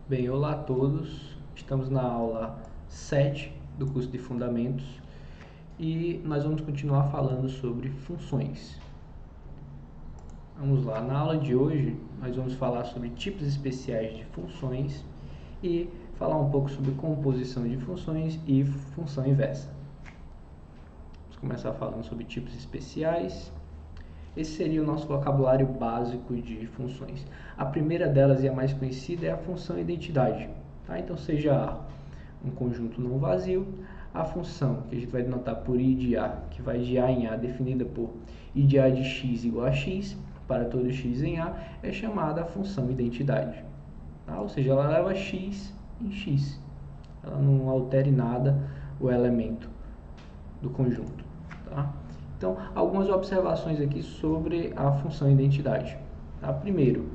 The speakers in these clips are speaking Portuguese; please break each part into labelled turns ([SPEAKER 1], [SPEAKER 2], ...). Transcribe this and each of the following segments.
[SPEAKER 1] Bem, olá a todos, estamos na aula 7 do curso de Fundamentos e nós vamos continuar falando sobre funções. Vamos lá, na aula de hoje nós vamos falar sobre tipos especiais de funções e falar um pouco sobre composição de funções e função inversa. Vamos começar falando sobre tipos especiais. Esse seria o nosso vocabulário básico de funções. A primeira delas e a mais conhecida é a função identidade. Tá? Então, seja um conjunto não vazio, a função que a gente vai denotar por I de A, que vai de A em A, definida por I de A de x igual a x, para todo x em A, é chamada a função identidade. Tá? Ou seja, ela leva x em x. Ela não altera em nada o elemento do conjunto. Tá? Então, algumas observações aqui sobre a função identidade. Tá? Primeiro,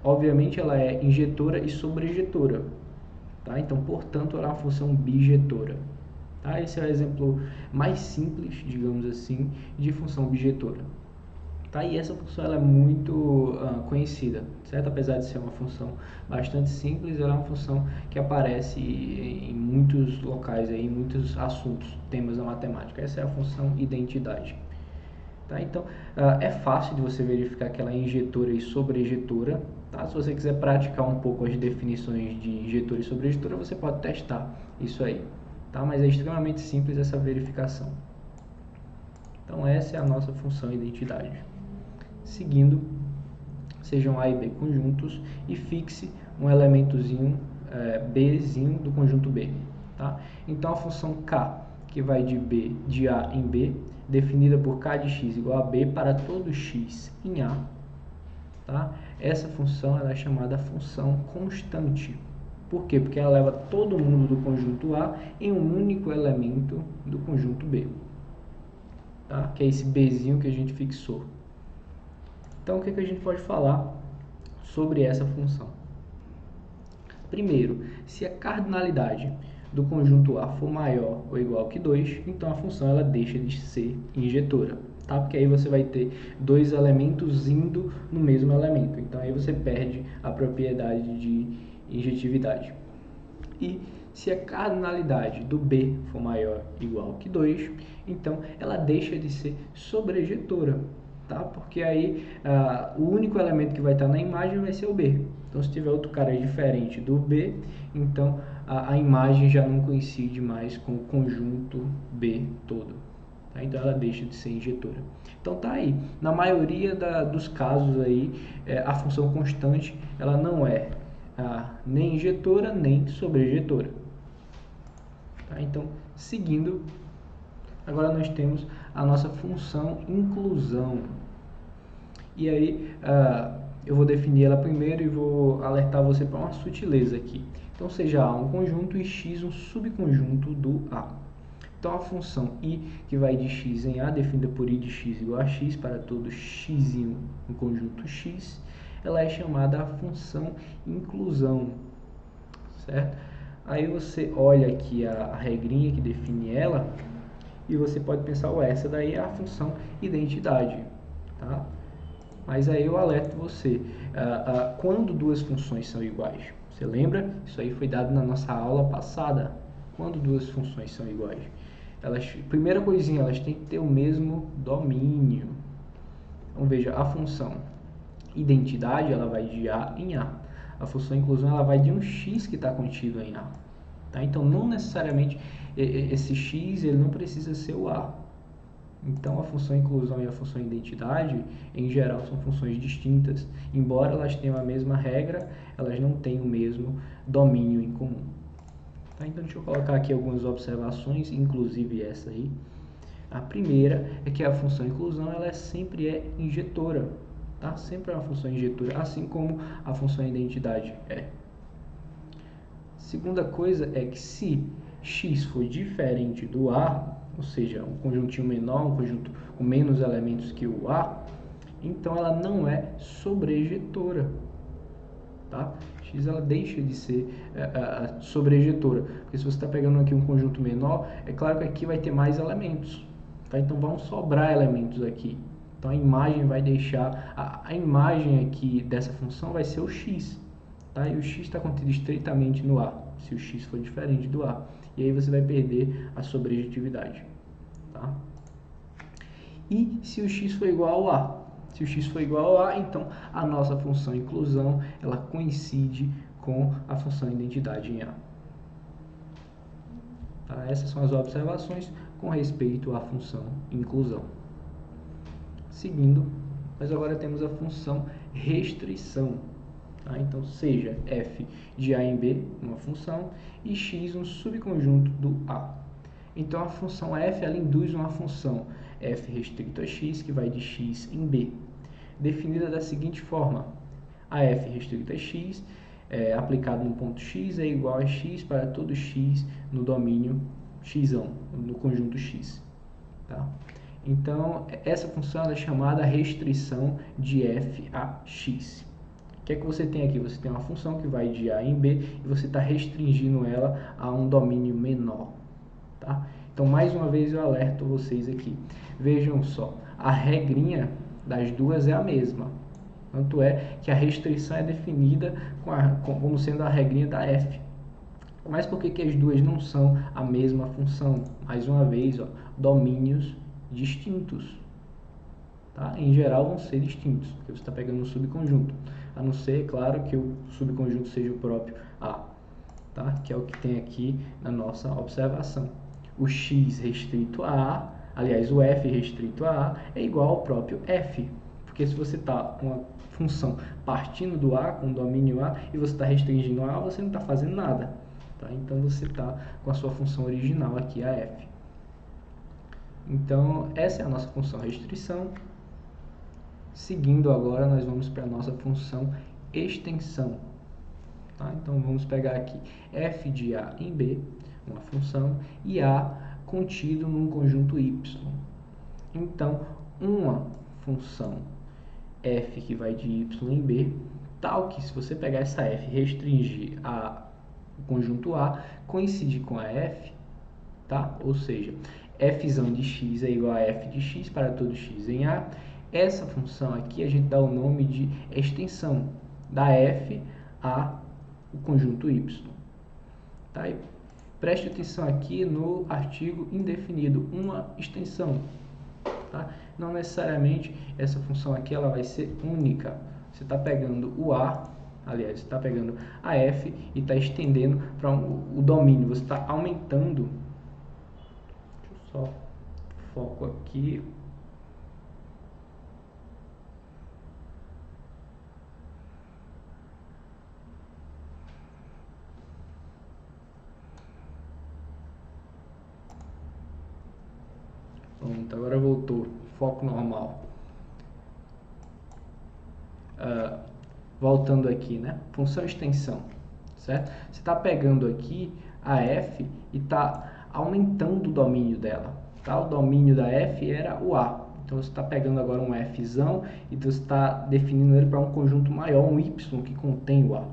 [SPEAKER 1] obviamente ela é injetora e sobrejetora. Tá? Então, portanto, ela é uma função bijetora. Tá? Esse é o exemplo mais simples, digamos assim, de função bijetora. Tá? E essa função ela é muito conhecida, certo? Apesar de ser uma função bastante simples, ela é uma função que aparece em muitos locais, aí, em muitos assuntos, temas da matemática. Essa é a função identidade. Tá? Então, é fácil de você verificar que ela é injetora e sobrejetora. Tá? Se você quiser praticar um pouco as definições de injetora e sobrejetora, você pode testar isso aí. Tá? Mas é extremamente simples essa verificação. Então, essa é a nossa função identidade. Seguindo, sejam A e B conjuntos e fixe um elementozinho Bzinho do conjunto B. Tá? Então, a função K, que vai de A em B, definida por K de x igual a B para todo x em A. Tá? Essa função ela é chamada função constante. Por quê? Porque ela leva todo mundo do conjunto A em um único elemento do conjunto B. Tá? Que é esse Bzinho que a gente fixou. Então, o que a gente pode falar sobre essa função? Primeiro, se a cardinalidade do conjunto A for maior ou igual que 2, então a função ela deixa de ser injetora. Tá? Porque aí você vai ter dois elementos indo no mesmo elemento. Então, aí você perde a propriedade de injetividade. E se a cardinalidade do B for maior ou igual que 2, então ela deixa de ser sobrejetora. Tá? Porque aí o único elemento que vai estar na imagem vai ser o B. Então, se tiver outro cara diferente do B, então a imagem já não coincide mais com o conjunto B todo. Tá? Então, ela deixa de ser injetora. Então, tá aí. Na maioria dos casos aí, a função constante ela não é nem injetora nem sobrejetora. Tá? Então, seguindo, agora nós temos a nossa função inclusão. E aí, eu vou definir ela primeiro e vou alertar você para uma sutileza aqui. Então, seja A um conjunto e x um subconjunto do A. Então, a função I, que vai de x em A, definida por I de x igual a x para todo x no conjunto x, ela é chamada a função inclusão. Certo? Aí você olha aqui a regrinha que define ela e você pode pensar, essa daí é a função identidade. Tá? Mas aí eu alerto você, quando duas funções são iguais? Você lembra? Isso aí foi dado na nossa aula passada. Quando duas funções são iguais? Primeira coisinha, elas têm que ter o mesmo domínio. Então veja, a função identidade ela vai de A em A. A função inclusão ela vai de um x que está contido em A. Tá? Então não necessariamente esse x ele não precisa ser o A. Então, a função inclusão e a função identidade, em geral, são funções distintas. Embora elas tenham a mesma regra, elas não têm o mesmo domínio em comum. Tá? Então, deixa eu colocar aqui algumas observações, inclusive essa aí. A primeira é que a função inclusão ela sempre é injetora. Tá? Sempre é uma função injetora, assim como a função identidade é. Segunda coisa é que se x for diferente do A, ou seja, um conjuntinho menor, um conjunto com menos elementos que o A, então ela não é sobrejetora. Tá? X ela deixa de ser sobrejetora, porque se você está pegando aqui um conjunto menor, é claro que aqui vai ter mais elementos. Tá? Então vão sobrar elementos aqui. Então a imagem vai deixar, a imagem aqui dessa função vai ser o x. tá? E o x está contido estritamente no A, se o x for diferente do A. E aí você vai perder a sobrejetividade, tá? E se o x for igual ao A? Se o x for igual ao A, então a nossa função inclusão, ela coincide com a função identidade em A. Tá? Essas são as observações com respeito à função inclusão. Seguindo, nós agora temos a função restrição. Tá? Então, seja f de A em B uma função e x um subconjunto do A. Então, a função f ela induz uma função f restrito a x, que vai de x em B, definida da seguinte forma: a f restrito a x, aplicado no ponto x, é igual a x para todo x no domínio x, no conjunto x. Tá? Então, essa função é chamada restrição de f a x. O que é que você tem aqui? Você tem uma função que vai de A em B e você está restringindo ela a um domínio menor. Tá? Então, mais uma vez eu alerto vocês aqui. Vejam só, a regrinha das duas é a mesma. Tanto é que a restrição é definida como sendo a regrinha da f. Mas por que as duas não são a mesma função? Mais uma vez, ó, domínios distintos. Tá? Em geral vão ser distintos, porque você está pegando um subconjunto. A não ser, claro, que o subconjunto seja o próprio A. Tá? Que é o que tem aqui na nossa observação. O x restrito a A, aliás, o f restrito a A é igual ao próprio f. Porque se você está com uma função partindo do A, com o domínio A, e você está restringindo a A, você não está fazendo nada. Tá? Então, você está com a sua função original aqui, a f. Então, essa é a nossa função restrição. Seguindo agora, nós vamos para a nossa função extensão. Tá? Então, vamos pegar aqui f de A em B, uma função, e A contido num conjunto y. Então, uma função f que vai de y em B, tal que se você pegar essa f e restringir o conjunto A, coincide com a f, tá? Ou seja, f de x é igual a f de x para todo x em A. Essa função aqui a gente dá o nome de extensão da f a o conjunto y. Tá? E preste atenção aqui no artigo indefinido, uma extensão. Tá? Não necessariamente essa função aqui ela vai ser única. Você está pegando o A, aliás, você está pegando a f e está estendendo para o domínio. Você está aumentando. Deixa eu só foco aqui. Pronto, agora voltou, foco normal. Voltando aqui, né? Função extensão, certo? Você está pegando aqui a f e está aumentando o domínio dela, tá? O domínio da f era o A. Então, você está pegando agora um fzão e você está definindo ele para um conjunto maior, um y que contém o A.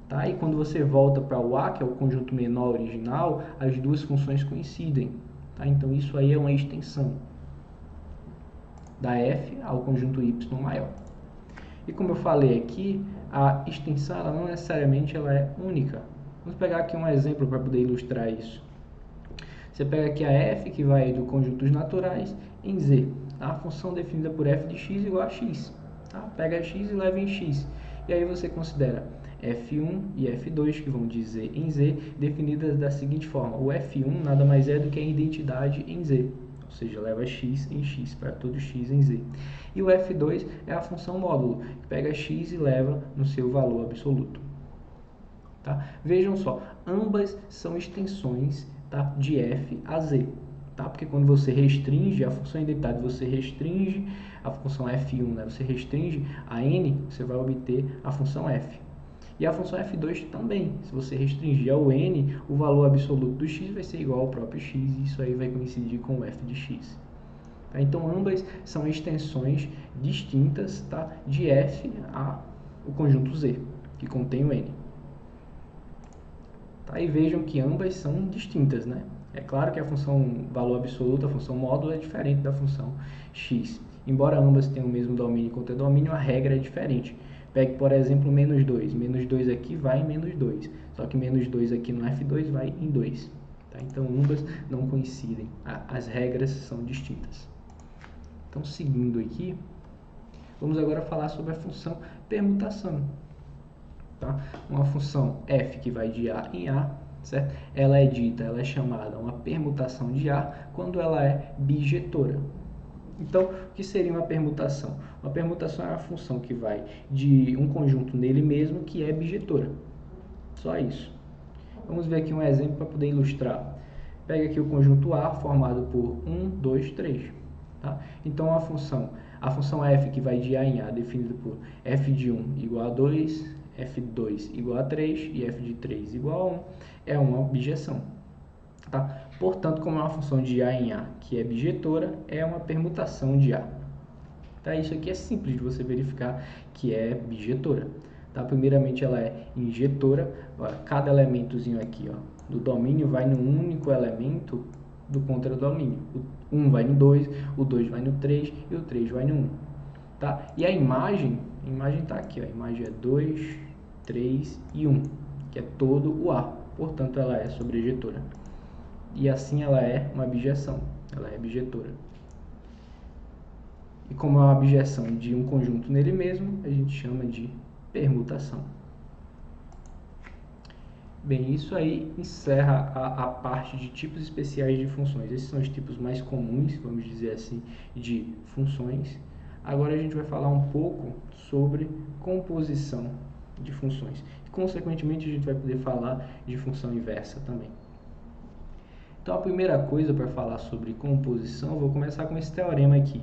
[SPEAKER 1] Tá? E quando você volta para o A, que é o conjunto menor original, as duas funções coincidem. Tá? Então, isso aí é uma extensão da f ao conjunto y maior. E como eu falei aqui, a extensão ela não necessariamente ela é única. Vamos pegar aqui um exemplo para poder ilustrar isso. Você pega aqui a f, que vai do conjuntos naturais, em z. A função definida por f de x igual a x. Tá? Pega x e leva em x. E aí você considera f1 e f2, que vão de z em z, definidas da seguinte forma. O f1 nada mais é do que a identidade em z. Ou seja, leva x em x para todo x em z. E o f2 é a função módulo, que pega x e leva no seu valor absoluto. Tá? Vejam só, ambas são extensões, tá, de f a z. Tá? Porque quando você restringe a função identidade, você restringe a função f1, né? Você restringe a n, você vai obter a função f. E a função f2 também. Se você restringir ao n, o valor absoluto do x vai ser igual ao próprio x, e isso aí vai coincidir com o f de x. Tá? Então, ambas são extensões distintas, tá, de f a o conjunto z, que contém o n. Tá? E vejam que ambas são distintas, né? É claro que a função valor absoluto, a função módulo, é diferente da função x. Embora ambas tenham o mesmo domínio e contradomínio, a regra é diferente. Pegue, por exemplo, menos 2. Menos 2 aqui vai em menos 2. Só que menos 2 aqui no F2 vai em 2. Tá? Então, ambas não coincidem. As regras são distintas. Então, seguindo aqui, vamos agora falar sobre a função permutação. Tá? Uma função f que vai de A em A, certo? Ela é chamada uma permutação de A quando ela é bijetora. Então, o que seria uma permutação? Uma permutação é uma função que vai de um conjunto nele mesmo que é bijetora. Só isso. Vamos ver aqui um exemplo para poder ilustrar. Pega aqui o conjunto A formado por 1, 2, 3. Tá? Então, a função f que vai de A em A, definida por f de 1 igual a 2, f2 igual a 3 e f de 3 igual a 1, é uma bijeção. Tá? Portanto, como é uma função de A em A que é bijetora, é uma permutação de A. Tá? Isso aqui é simples de você verificar que é bijetora. Tá? Primeiramente, ela é injetora. Cada elementozinho aqui, ó, do domínio vai no único elemento do contradomínio. O 1 vai no 2, o 2 vai no 3 e o 3 vai no 1. Tá? E a imagem está aqui, ó. A imagem é 2, 3 e 1, que é todo o A. Portanto, ela é sobrejetora. E assim ela é uma bijeção. Ela é bijetora. E como é uma bijeção de um conjunto nele mesmo, a gente chama de permutação. Bem, isso aí encerra a parte de tipos especiais de funções. Esses são os tipos mais comuns, vamos dizer assim, de funções. Agora a gente vai falar um pouco sobre composição de funções. E, consequentemente, a gente vai poder falar de função inversa também. Então, a primeira coisa para falar sobre composição, eu vou começar com esse teorema aqui,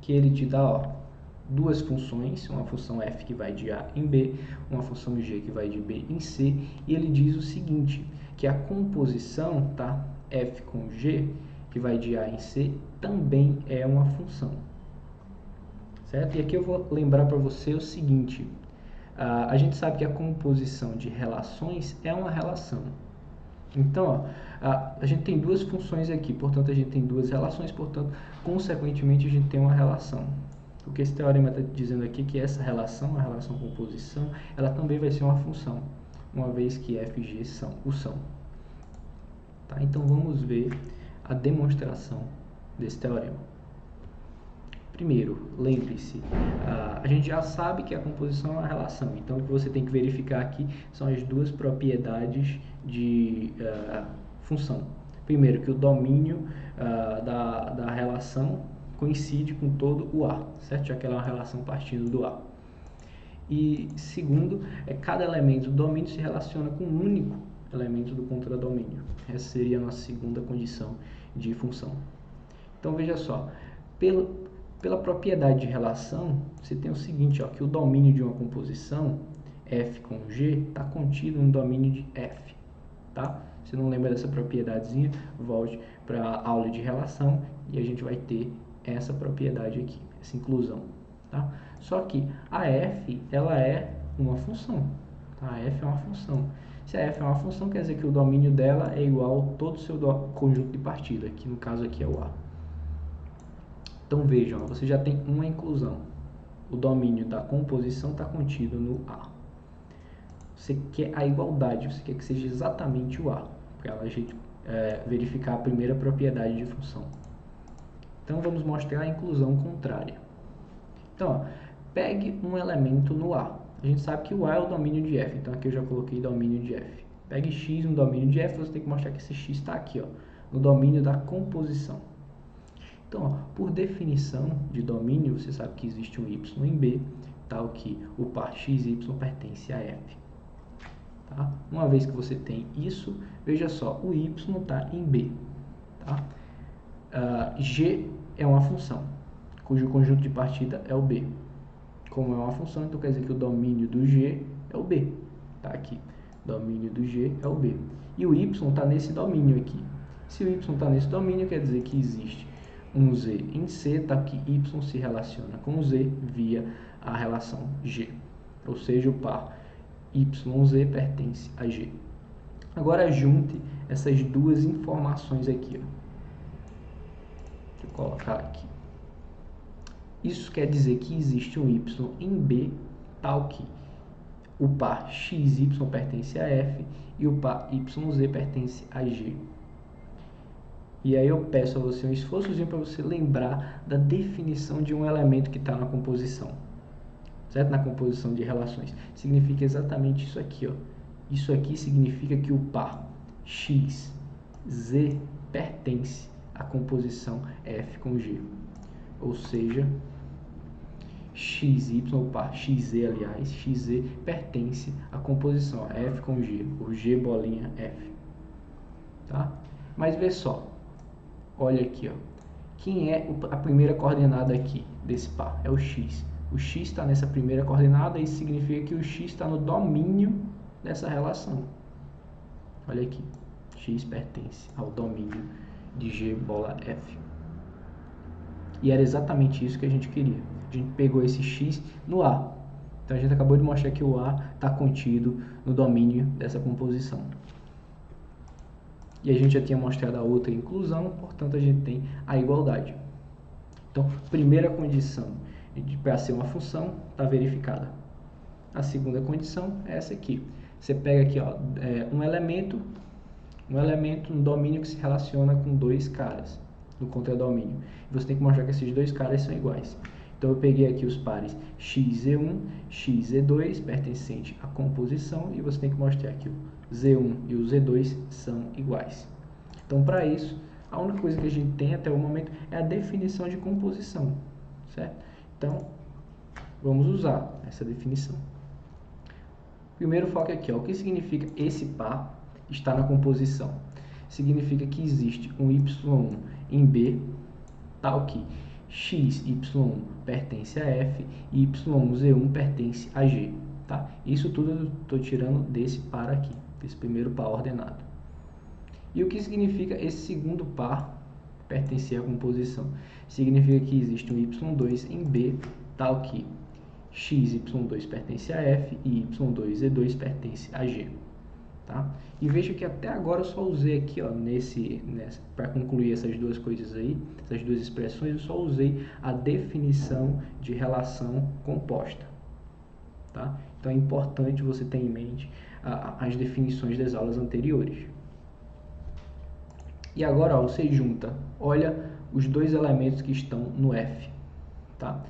[SPEAKER 1] que ele te dá, ó, duas funções, uma função f que vai de A em B, uma função g que vai de B em C, e ele diz o seguinte, que a composição, tá, f com g, que vai de A em C, também é uma função. Certo? E aqui eu vou lembrar para você o seguinte, a gente sabe que a composição de relações é uma relação. Então, ó, a gente tem duas funções aqui, portanto a gente tem duas relações, portanto, consequentemente a gente tem uma relação. O que esse teorema está dizendo aqui é que essa relação, a relação composição, ela também vai ser uma função, uma vez que f e g são. Tá? Então vamos ver a demonstração desse teorema. Primeiro, lembre-se, a gente já sabe que a composição é uma relação, então o que você tem que verificar aqui são as duas propriedades de função. Primeiro, que o domínio da relação coincide com todo o A, certo? Já que ela é uma relação partindo do A. E segundo, cada elemento do domínio se relaciona com um único elemento do contradomínio. Essa seria a nossa segunda condição de função. Então veja só, pela propriedade de relação, você tem o seguinte, ó, que o domínio de uma composição, f com g, está contido no domínio de f. Tá? Se não lembra dessa propriedadezinha, volte para a aula de relação e a gente vai ter essa propriedade aqui, essa inclusão. Tá? Só que a f, ela é uma função. Tá? A f é uma função. Se a f é uma função, quer dizer que o domínio dela é igual a todo o seu conjunto de partida, que no caso aqui é o A. Então vejam, você já tem uma inclusão. O domínio da composição está contido no A. Você quer a igualdade, você quer que seja exatamente o A, para a gente verificar a primeira propriedade de função. Então vamos mostrar a inclusão contrária. Então, ó, pegue um elemento no A. A gente sabe que o A é o domínio de f, então aqui eu já coloquei domínio de f. Pegue x no domínio de f, você tem que mostrar que esse x está aqui, ó, no domínio da composição. Então, ó, por definição de domínio, você sabe que existe um y em B, tal que o par x e y pertence a f. Tá? Uma vez que você tem isso, veja só, o y está em B. Tá? G é uma função, cujo conjunto de partida é o B. Como é uma função, então quer dizer que o domínio do G é o B. Tá aqui, domínio do G é o B. E o y está nesse domínio aqui. Se o y está nesse domínio, quer dizer que existe um z em C, tá? Que y se relaciona com z via a relação G. Ou seja, o par YZ pertence a G. Agora junte essas duas informações aqui. Ó. Deixa eu colocar aqui. Isso quer dizer que existe um Y em B tal que o par XY pertence a F e o par YZ pertence a G. E aí eu peço a você um esforçozinho para você lembrar da definição de um elemento que está na composição. Certo? Na composição de relações. Significa exatamente isso aqui, ó. Isso aqui significa que o par X, Z pertence à composição F com G. Ou seja, XY, o par XZ, aliás, XZ pertence à composição F com G, ou G bolinha F. Tá? Mas vê só. Olha aqui, ó. Quem é a primeira coordenada aqui desse par? É o X. O X está nessa primeira coordenada, isso significa que o X está no domínio dessa relação. Olha aqui, X pertence ao domínio de G bola F. E era exatamente isso que a gente queria. A gente pegou esse X no A. Então a gente acabou de mostrar que o A está contido no domínio dessa composição. E a gente já tinha mostrado a outra inclusão, portanto a gente tem a igualdade. Então, primeira condição para ser uma função está verificada. A segunda condição é essa aqui. Você pega aqui, ó, um elemento no domínio que se relaciona com dois caras no contradomínio. Você tem que mostrar que esses dois caras são iguais. Então eu peguei aqui os pares XZ1, XZ2 pertencente à composição e você tem que mostrar que o Z1 e o Z2 são iguais. Então para isso, a única coisa que a gente tem até o momento é a definição de composição, certo? Então vamos usar essa definição. Primeiro foco aqui, ó, o que significa esse par está na composição? Significa que existe um Y1 em B, tal que XY1 pertence a F e Y1Z1 pertence a G. Tá? Isso tudo eu estou tirando desse par aqui, desse primeiro par ordenado. E o que significa esse segundo par pertencer à composição? Significa que existe um Y2 em B, tal que XY2 pertence a F e Y2Z2 pertence a G. Tá? E veja que até agora eu só usei aqui, ó, para concluir essas duas coisas aí, essas duas expressões, eu só usei a definição de relação composta. Tá? Então é importante você ter em mente as definições das aulas anteriores. E agora, ó, você junta, olha os dois elementos que estão no F. Tá?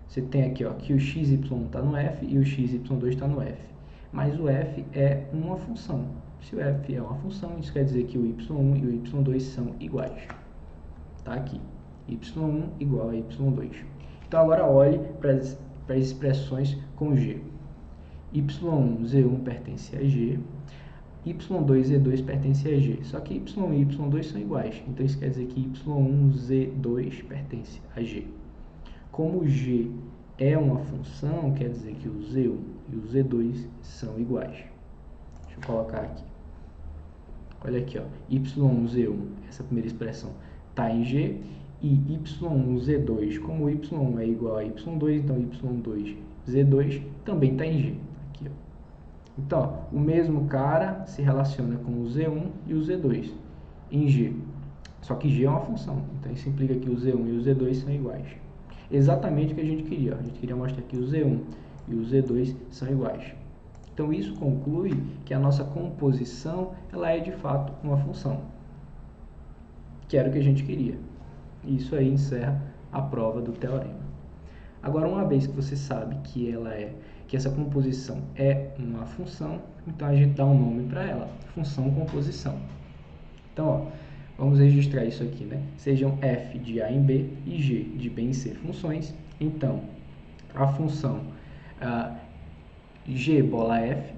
[SPEAKER 1] Você tem aqui, ó, que o XY está no F e o XY2 está no F. Mas o f é uma função. Se o f é uma função, isso quer dizer que o y1 e o y2 são iguais. Tá aqui, y1 igual a y2. Então agora olhe para as expressões com g. y1z1 pertence a g, y2z2 pertence a g. Só que y1 e y2 são iguais, então isso quer dizer que y1z2 pertence a g. Como g é uma função, quer dizer que o Z1 e o Z2 são iguais. Deixa eu colocar aqui. Olha aqui, ó, Y1Z1, essa primeira expressão, está em G, e Y1Z2, como o Y1 é igual a Y2, então Y2Z2 também está em G. Aqui, ó. Então, ó, o mesmo cara se relaciona com o Z1 e o Z2 em G. Só que G é uma função, então isso implica que o Z1 e o Z2 são iguais. Exatamente o que a gente queria. A gente queria mostrar que o Z1 e o Z2 são iguais. Então isso conclui que a nossa composição ela é de fato uma função. Que era o que a gente queria. E isso aí encerra a prova do teorema. Agora, uma vez que você sabe que essa composição é uma função, então a gente dá um nome para ela, função composição. Então, ó, vamos registrar isso aqui, né? Sejam f de a em b e g de b em c funções. Então, a função g bola f,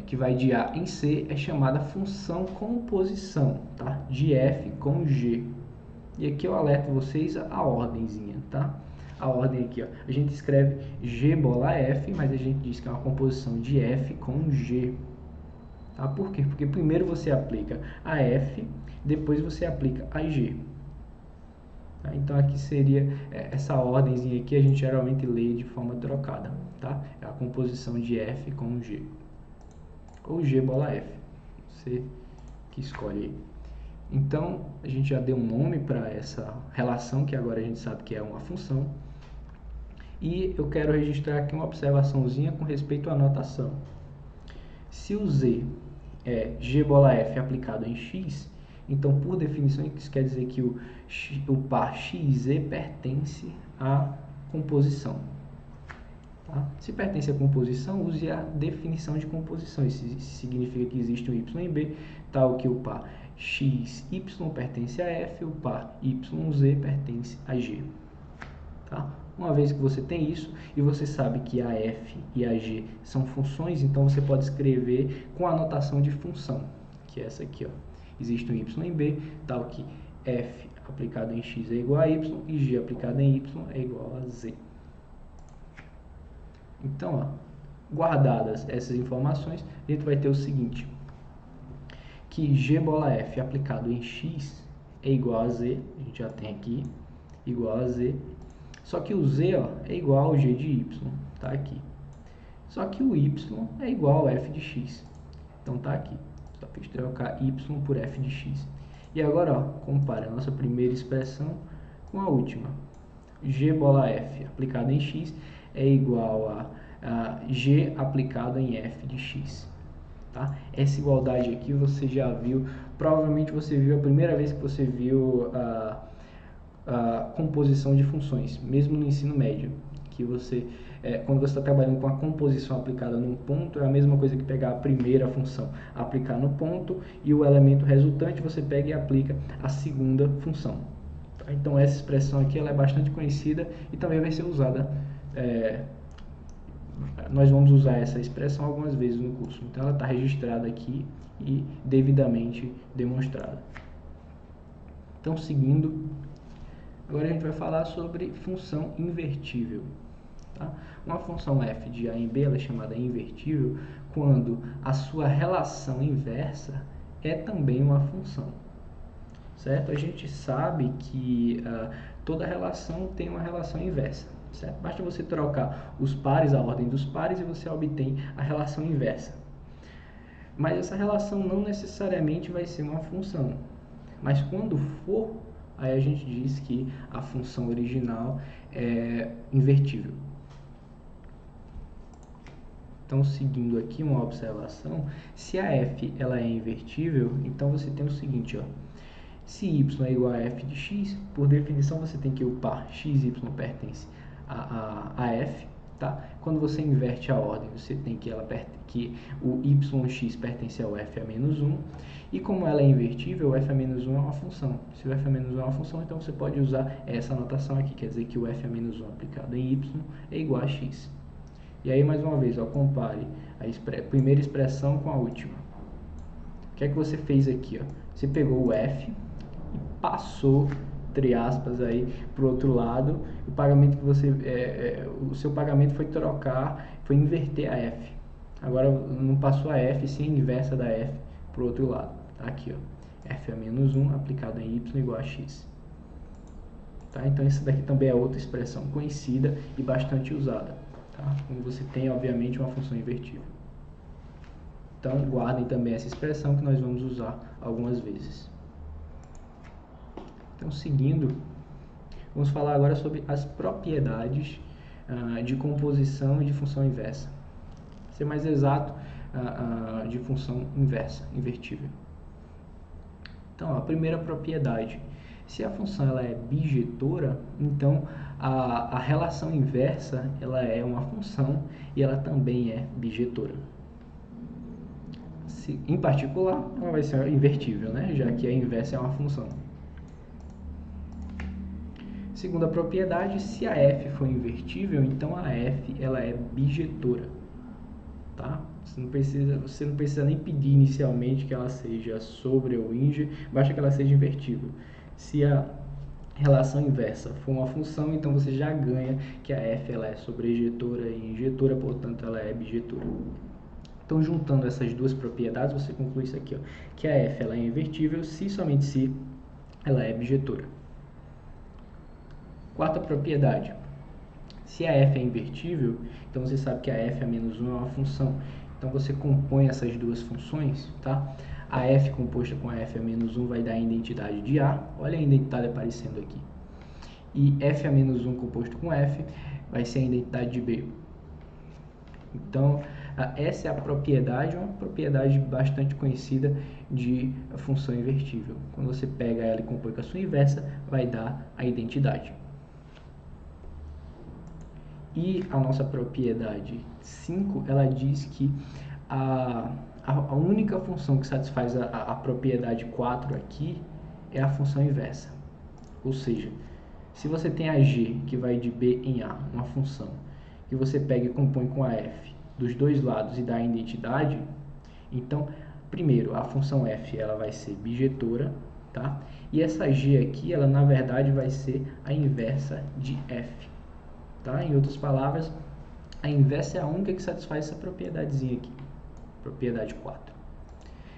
[SPEAKER 1] que vai de a em c, é chamada função composição, tá? De f com g. E aqui eu alerto vocês a ordenzinha, tá? A ordem aqui, ó. A gente escreve g bola f, mas a gente diz que é uma composição de f com g. Tá? Por quê? Porque primeiro você aplica a f, depois você aplica a g. Tá? Então aqui seria essa ordemzinha aqui, a gente geralmente lê de forma trocada. Tá? É a composição de f com g. Ou g bola f. Você que escolhe aí. Então a gente já deu um nome para essa relação, que agora a gente sabe que é uma função. E eu quero registrar aqui uma observaçãozinha com respeito à notação. Se o z é g bola f aplicado em x, então por definição isso quer dizer que o par xz pertence à composição. Tá? Se pertence à composição, use a definição de composição. Isso significa que existe um y em b, tal que o par xy pertence a f, o par yz pertence a g. Tá? Uma vez que você tem isso e você sabe que a f e a g são funções, então você pode escrever com a notação de função, que é essa aqui, ó. Existe um y em b, tal que f aplicado em x é igual a y e g aplicado em y é igual a z. Então, ó, guardadas essas informações, a gente vai ter o seguinte, que g bola f aplicado em x é igual a z, a gente já tem aqui, igual a z, só que o z, ó, é igual ao g de y, tá aqui. Só que o y é igual ao f de x, então tá aqui. Só fiz trocar y por f de x. E agora, ó, compara a nossa primeira expressão com a última. G bola f aplicado em x é igual a g aplicado em f de x. Tá? Essa igualdade aqui você já viu, provavelmente você viu a primeira vez que você viu a composição de funções, mesmo no ensino médio, que você, quando você está trabalhando com a composição aplicada num ponto, é a mesma coisa que pegar a primeira função, aplicar no ponto, e o elemento resultante você pega e aplica a segunda função. Tá? Então essa expressão aqui ela é bastante conhecida e também vai ser usada, nós vamos usar essa expressão algumas vezes no curso, então ela está registrada aqui e devidamente demonstrada. Então, seguindo, agora a gente vai falar sobre função invertível. Tá? Uma função f de a em b ela é chamada invertível quando a sua relação inversa é também uma função. Certo? A gente sabe que toda relação tem uma relação inversa. Certo? Basta você trocar os pares, a ordem dos pares, e você obtém a relação inversa. Mas essa relação não necessariamente vai ser uma função. Mas quando for, aí a gente diz que a função original é invertível. Então, seguindo aqui uma observação, se a f ela é invertível, então você tem o seguinte, ó. Se y é igual a f de x, por definição você tem que o par xy pertence a f. Tá? Quando você inverte a ordem, você tem que o yx pertence ao f a menos 1. E como ela é invertível, o f a menos 1 é uma função. Se o f a menos 1 é uma função, então você pode usar essa anotação aqui. Quer dizer que o f a menos 1 aplicado em y é igual a x. E aí, mais uma vez, ó, compare a primeira expressão com a última. O que é que você fez aqui? Ó? Você pegou o f e passou, entre aspas, aí para o outro lado. O pagamento que o seu pagamento foi trocar, foi inverter a f. Agora não passou a f, sim a inversa da f para o outro lado. Tá aqui, ó, f a menos 1 aplicado em y igual a x. Tá? Então essa daqui também é outra expressão conhecida e bastante usada. Tá? Quando você tem, obviamente, uma função invertível. Então guardem também essa expressão que nós vamos usar algumas vezes. Então, seguindo, vamos falar agora sobre as propriedades de composição e de função inversa. Ser mais exato, de função inversa, invertível. Então, a primeira propriedade. Se a função ela é bijetora, então a relação inversa ela é uma função e ela também é bijetora. Em particular, ela vai ser invertível, né? Já que a inversa é uma função. Segunda propriedade, se a f for invertível, então a f ela é bijetora. Tá? Você não precisa nem pedir inicialmente que ela seja sobre ou inge, basta que ela seja invertível. Se a relação inversa for uma função, então você já ganha que a f ela é sobrejetora e injetora, portanto ela é bijetora. Então, juntando essas duas propriedades, você conclui isso aqui, ó, que a f ela é invertível se somente se ela é bijetora. Quarta propriedade. Se a f é invertível, então você sabe que a f a menos 1 é uma função. Então você compõe essas duas funções, tá? A f composta com a f a menos 1 vai dar a identidade de a. Olha a identidade aparecendo aqui. E f a menos 1 composto com f vai ser a identidade de B. Então, essa é a propriedade, uma propriedade bastante conhecida de função invertível. Quando você pega ela e compõe com a sua inversa, vai dar a identidade. E a nossa propriedade 5, ela diz que a única função que satisfaz a propriedade 4 aqui é a função inversa. Ou seja, se você tem a g que vai de b em a, uma função, que você pega e compõe com a f dos dois lados e dá a identidade, então, primeiro, a função f ela vai ser bijetora, tá? E essa g aqui, ela na verdade vai ser a inversa de f. Tá? Em outras palavras, a inversa é a única que satisfaz essa propriedadezinha aqui, propriedade 4.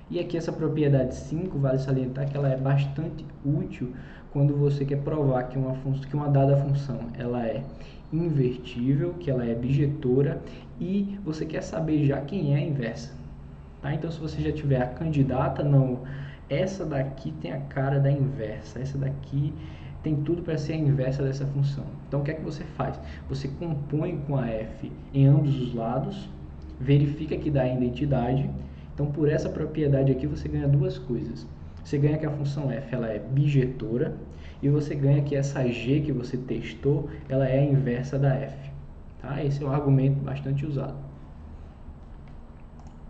[SPEAKER 1] E aqui essa propriedade 5, vale salientar que ela é bastante útil quando você quer provar que uma dada função ela é invertível, que ela é bijetora e você quer saber já quem é a inversa. Tá? Então, se você já tiver a candidata, não, essa daqui tem a cara da inversa, essa daqui tem tudo para ser a inversa dessa função. Então, o que é que você faz? Você compõe com a f em ambos os lados, verifica que dá a identidade. Então, por essa propriedade aqui, você ganha duas coisas. Você ganha que a função f ela é bijetora e você ganha que essa g que você testou, ela é a inversa da f. Tá? Esse é um argumento bastante usado.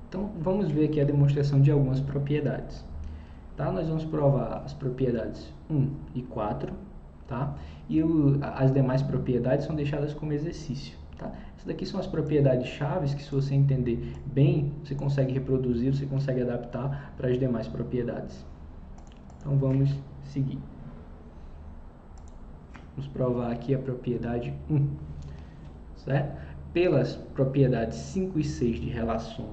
[SPEAKER 1] Então, vamos ver aqui a demonstração de algumas propriedades. Tá? Nós vamos provar as propriedades 1 e 4, tá? E as demais propriedades são deixadas como exercício. Tá? Essas daqui são as propriedades chaves que, se você entender bem, você consegue reproduzir, você consegue adaptar para as demais propriedades. Então vamos seguir. Vamos provar aqui a propriedade 1, certo? Pelas propriedades 5 e 6 de relação,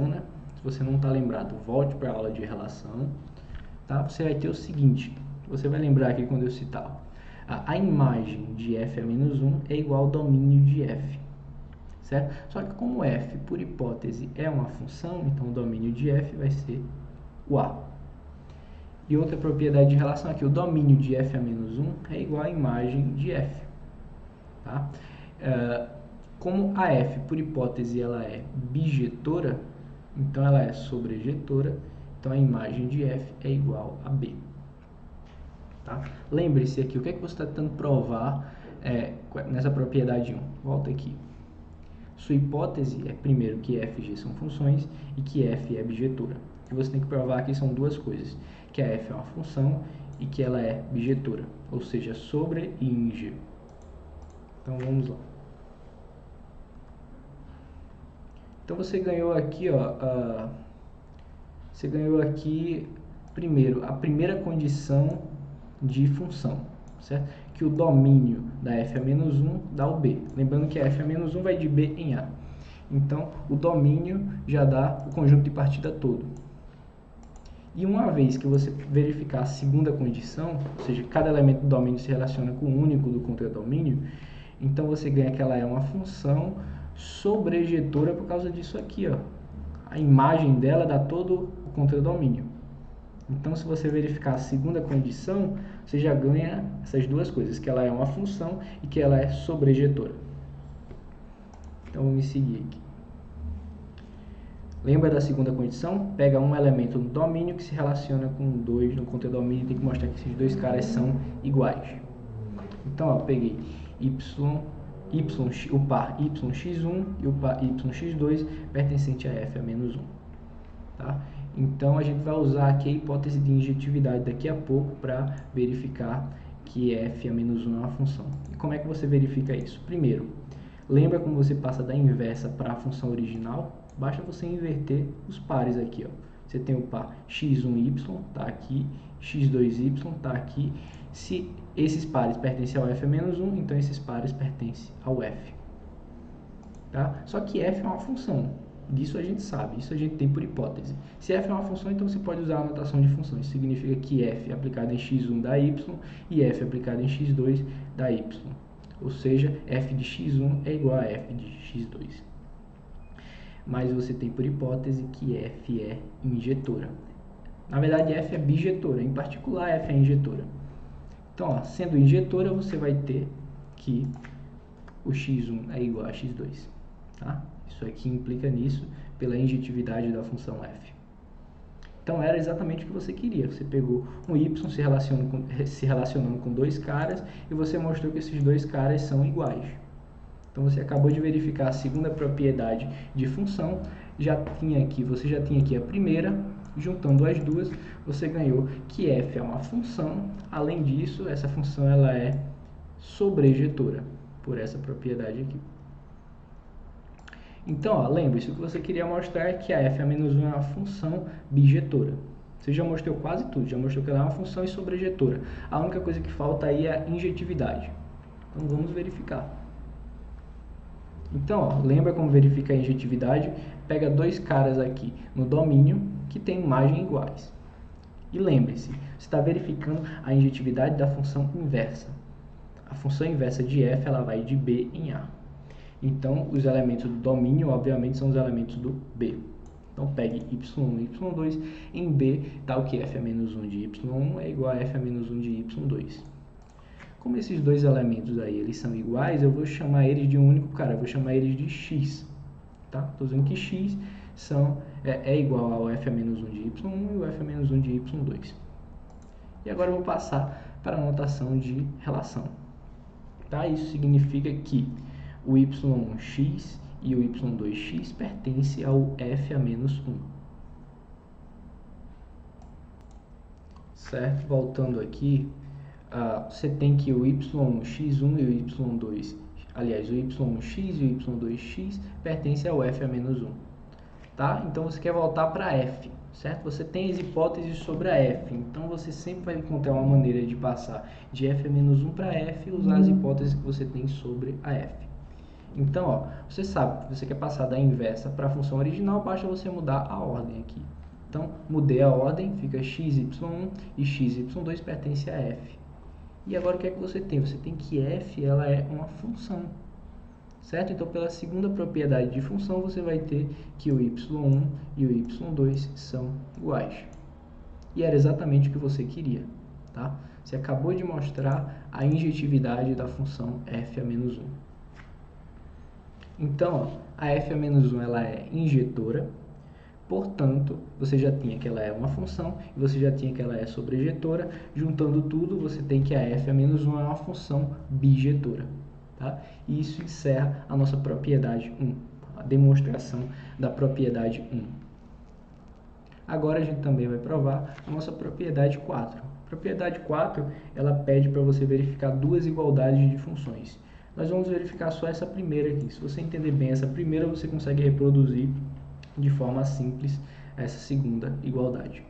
[SPEAKER 1] né? Se você não está lembrado, volte para a aula de relação, tá? Você vai ter o seguinte, você vai lembrar aqui quando eu citar, a imagem de f a menos 1 é igual ao domínio de f, certo? Só que como f, por hipótese, é uma função, então o domínio de f vai ser o a. E outra propriedade de relação aqui, o domínio de f a menos 1 é igual à imagem de f, tá? Como a f, por hipótese, ela é bijetora, então ela é sobrejetora, então a imagem de f é igual a b. Tá? Lembre-se aqui, o que é que você está tentando provar nessa propriedade 1? Volta aqui. Sua hipótese é, primeiro, que f e g são funções e que f é bijetora. O que você tem que provar aqui são duas coisas, que a f é uma função e que ela é bijetora, ou seja, sobre e em g. Então vamos lá. Então você ganhou aqui, ó, você ganhou aqui primeiro a primeira condição de função, certo? Que o domínio da f a menos 1 dá o b. Lembrando que a f a menos 1 vai de b em a. Então o domínio já dá o conjunto de partida todo. E uma vez que você verificar a segunda condição, ou seja, cada elemento do domínio se relaciona com o único do contradomínio, então você ganha que ela é uma função sobrejetora por causa disso aqui, ó. A imagem dela dá todo o contradomínio. Então, se você verificar a segunda condição, você já ganha essas duas coisas, que ela é uma função e que ela é sobrejetora. Então, vamos seguir aqui. Lembra da segunda condição? Pega um elemento no domínio que se relaciona com dois no contradomínio e tem que mostrar que esses dois caras são iguais. Então, ó, peguei o par yx1 e o par yx2 pertencente a f a menos 1. Tá? Então, a gente vai usar aqui a hipótese de injetividade daqui a pouco para verificar que f a menos 1 é uma função. E como é que você verifica isso? Primeiro, lembra como você passa da inversa para a função original? Basta você inverter os pares aqui. Ó. Você tem o par x1y, está aqui, x2y está aqui. Se esses pares pertencem ao f a menos 1, então esses pares pertencem ao f. Tá? Só que f é uma função. Disso a gente sabe, isso a gente tem por hipótese. Se f é uma função, então você pode usar a notação de função. Isso significa que f aplicado em x1 dá y e f aplicado em x2 dá y. Ou seja, f de x1 é igual a f de x2. Mas você tem por hipótese que f é injetora. Na verdade, f é bijetora, em particular f é injetora. Então, ó, sendo injetora, você vai ter que o x1 é igual a x2. Tá? Isso aqui implica nisso pela injetividade da função f. Então era exatamente o que você queria. Você pegou um y se relacionando com dois caras e você mostrou que esses dois caras são iguais. Então você acabou de verificar a segunda propriedade de função, você já tinha aqui a primeira, juntando as duas, você ganhou que f é uma função. Além disso, essa função ela é sobrejetora, por essa propriedade aqui. Então, lembre-se, o que você queria mostrar é que a f(-1) é uma função bijetora. Você já mostrou quase tudo, já mostrou que ela é uma função e sobrejetora. A única coisa que falta aí é a injetividade. Então, vamos verificar. Então, lembra como verifica a injetividade? Pega dois caras aqui no domínio que tem imagem iguais. E lembre-se, você está verificando a injetividade da função inversa. A função inversa de f ela vai de b em a. Então, os elementos do domínio, obviamente, são os elementos do B. Então, pegue y1 e y2. Em B, está o que? f(-1) de y1 é igual a f(-1) de y2. Como esses dois elementos aí, eles são iguais, eu vou chamar eles de um único cara. Eu vou chamar eles de x. Tá? Estou dizendo que x é igual ao f(-1) de y1 e o f(-1) de y2. E agora eu vou passar para a notação de relação. Tá? Isso significa que o y1x e o y2x pertence ao f(-1). Certo? Voltando aqui, você tem que o y1x1 e o y2, aliás, o y1x e o y2x pertencem ao f(-1). Tá? Então você quer voltar para f, certo? Você tem as hipóteses sobre a f, então você sempre vai encontrar uma maneira de passar de f(-1) para f e usar as hipóteses que você tem sobre a f. Então, você sabe que você quer passar da inversa para a função original, basta você mudar a ordem aqui. Então, mudei a ordem, fica xy1 e xy2 pertence a f. E agora o que é que você tem? Você tem que f ela é uma função, certo? Então, pela segunda propriedade de função, você vai ter que o y1 e o y2 são iguais. E era exatamente o que você queria, tá? Você acabou de mostrar a injetividade da função f(-1). Então, a f(-1) ela é injetora, portanto, você já tinha que ela é uma função e você já tinha que ela é sobrejetora. Juntando tudo, você tem que a f(-1) é uma função bijetora. Tá? E isso encerra a nossa propriedade 1, a demonstração da propriedade 1. Agora a gente também vai provar a nossa propriedade 4. A propriedade 4 ela pede para você verificar duas igualdades de funções. Nós vamos verificar só essa primeira aqui. Se você entender bem essa primeira, você consegue reproduzir de forma simples essa segunda igualdade.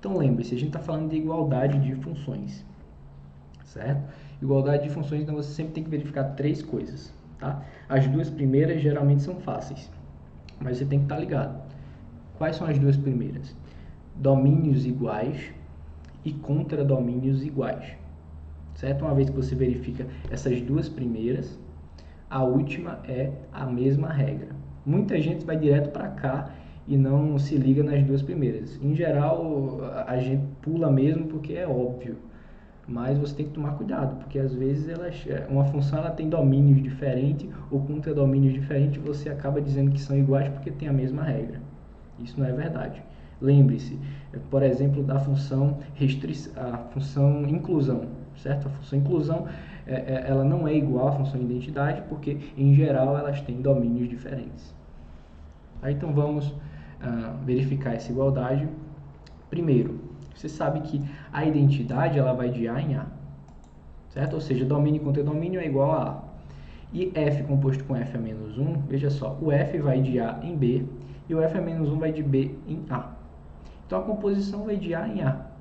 [SPEAKER 1] Então lembre-se, a gente está falando de igualdade de funções, certo? Igualdade de funções, então você sempre tem que verificar três coisas, tá? As duas primeiras geralmente são fáceis, mas você tem que estar ligado. Quais são as duas primeiras? Domínios iguais e contradomínios iguais. Certo? Uma vez que você verifica essas duas primeiras, a última é a mesma regra. Muita gente vai direto para cá e não se liga nas duas primeiras. Em geral, a gente pula mesmo porque é óbvio. Mas você tem que tomar cuidado, porque às vezes uma função ela tem domínios diferentes ou contradomínios diferentes e você acaba dizendo que são iguais porque tem a mesma regra. Isso não é verdade. Lembre-se, por exemplo, da função inclusão. Certo? A função inclusão ela não é igual à função identidade porque, em geral, elas têm domínios diferentes. Tá? Então, vamos verificar essa igualdade. Primeiro, você sabe que a identidade ela vai de A em A. Certo? Ou seja, domínio contra domínio é igual a A. E f composto com f(-1), veja só, o f vai de A em B e o f(-1) vai de B em A. Então, a composição vai de A em A.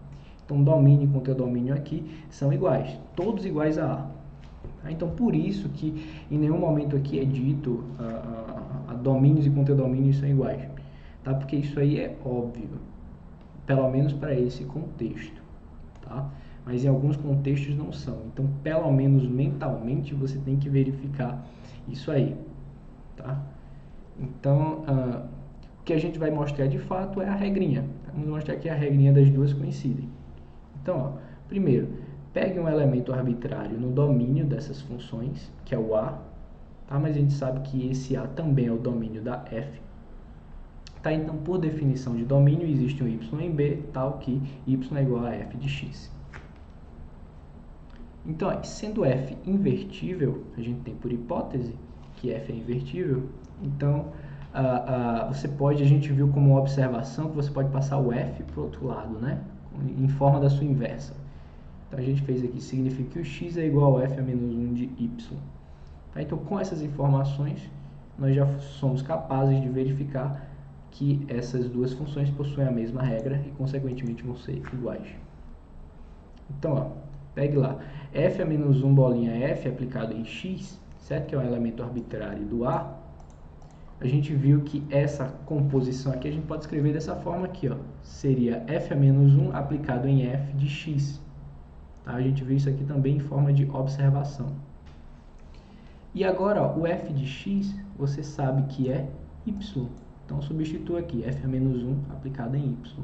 [SPEAKER 1] Então, domínio e contradomínio aqui são iguais, todos iguais a A. Então, por isso que em nenhum momento aqui é dito domínios e contradomínios são iguais. Tá? Porque isso aí é óbvio, pelo menos para esse contexto. Tá? Mas em alguns contextos não são. Então, pelo menos mentalmente, você tem que verificar isso aí. Tá? Então, o que a gente vai mostrar de fato é a regrinha. Vamos mostrar que a regrinha das duas coincidem. Então, primeiro, pegue um elemento arbitrário no domínio dessas funções, que é o A, tá? Mas a gente sabe que esse A também é o domínio da f. Tá? Então, por definição de domínio, existe um y em B, tal que y é igual a f de x. Então, sendo f invertível, a gente tem por hipótese que f é invertível, então a gente viu como uma observação que você pode passar o f para o outro lado, né? Em forma da sua inversa. Então, a gente fez aqui, significa que o x é igual a f a menos 1 de y. Tá? Então, com essas informações, nós já somos capazes de verificar que essas duas funções possuem a mesma regra e, consequentemente, vão ser iguais. Então, ó, pegue lá, f a menos 1 bolinha f aplicado em x, certo? Que é um elemento arbitrário do A. A gente viu que essa composição aqui a gente pode escrever dessa forma aqui, ó. Seria f a menos 1 aplicado em f de x. Tá? A gente viu isso aqui também em forma de observação. E agora, ó, o f de x, você sabe que é y. Então, substitua aqui, f a menos 1 aplicado em y.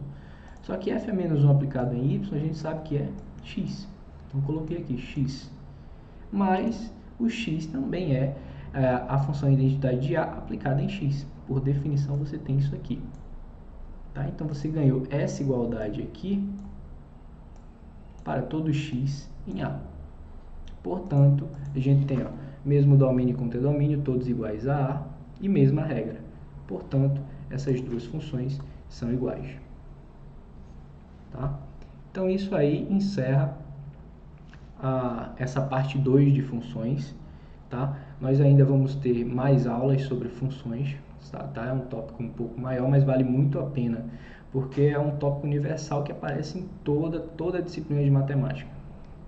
[SPEAKER 1] Só que f a menos 1 aplicado em y, a gente sabe que é x. Então, coloquei aqui x. Mas o x também é a função identidade de A aplicada em x. Por definição, você tem isso aqui. Tá? Então, você ganhou essa igualdade aqui para todo x em A. Portanto, a gente tem mesmo domínio com t-domínio, todos iguais a A, e mesma regra. Portanto, essas duas funções são iguais. Tá? Então, isso aí encerra essa parte 2 de funções. Tá? Nós ainda vamos ter mais aulas sobre funções. Tá? É um tópico um pouco maior, mas vale muito a pena, porque é um tópico universal que aparece em toda a disciplina de matemática.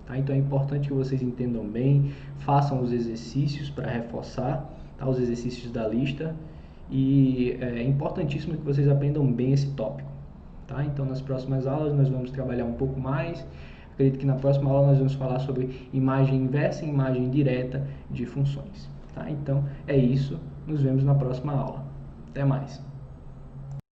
[SPEAKER 1] Tá? Então é importante que vocês entendam bem, façam os exercícios para reforçar, tá? Os exercícios da lista, e é importantíssimo que vocês aprendam bem esse tópico. Tá? Então nas próximas aulas nós vamos trabalhar um pouco mais. Acredito que na próxima aula nós vamos falar sobre imagem inversa e imagem direta de funções. Tá? Então é isso, nos vemos na próxima aula. Até mais!